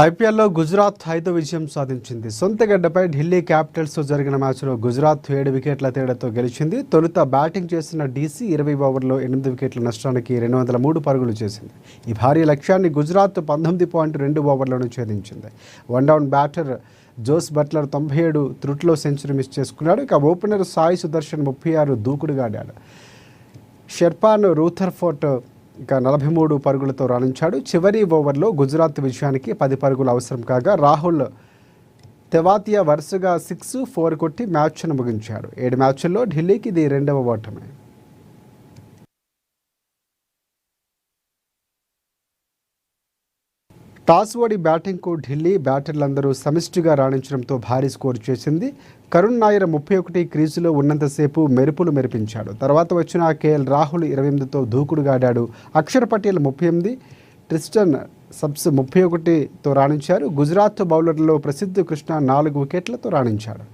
ఐపీఎల్లో గుజరాత్ 5వ విజయం సాధించింది. సొంత గడ్డపై ఢిల్లీ క్యాపిటల్స్తో జరిగిన మ్యాచ్లో గుజరాత్ 7 వికెట్ల తేడాతో గెలిచింది. తొలుత బ్యాటింగ్ చేసిన డీసీ 20 ఓవర్లలో 8 వికెట్ల నష్టానికి 203 పరుగులు చేసింది. ఈ భారీ లక్ష్యాన్ని గుజరాత్ 19.2 ఓవర్లను ఛేదించింది. వన్డౌన్ బ్యాటర్ జోస్ బట్లర్ 97 త్రుట్లో సెంచరీ మిస్ చేసుకున్నాడు. ఇక ఓపెనర్ సాయి సుదర్శన్ 36 దూకుడుగా ఆడాడు. షెర్పాన్ రూథర్ఫోర్ట్ ఇక 43 పరుగులతో రాణించాడు. చివరి ఓవర్లో గుజరాత్ విజయానికి 10 పరుగులు అవసరం కాగా రాహుల్ తెవాతియా వరుసగా 6, 4 కొట్టి మ్యాచ్ను ముగించాడు. 7 మ్యాచ్ల్లో ఢిల్లీకి ఇది 2వ ఓటమి. టాస్ ఓడి బ్యాటింగ్కు ఢిల్లీ బ్యాటర్లందరూ సమిష్టిగా రాణించడంతో భారీ స్కోరు చేసింది. కరుణ్ నాయర్ 31 క్రీజులో ఉన్నంతసేపు మెరుపులు మెరిపించాడు. తర్వాత వచ్చిన కేఎల్ రాహుల్ 28తో దూకుడుగా ఆడాడు. అక్షర్ పటేల్ 38, ట్రిస్టన్ సబ్స్ 31తో రాణించారు. గుజరాత్ బౌలర్లలో ప్రసిద్ధ్ కృష్ణ 4 వికెట్లతో రాణించాడు.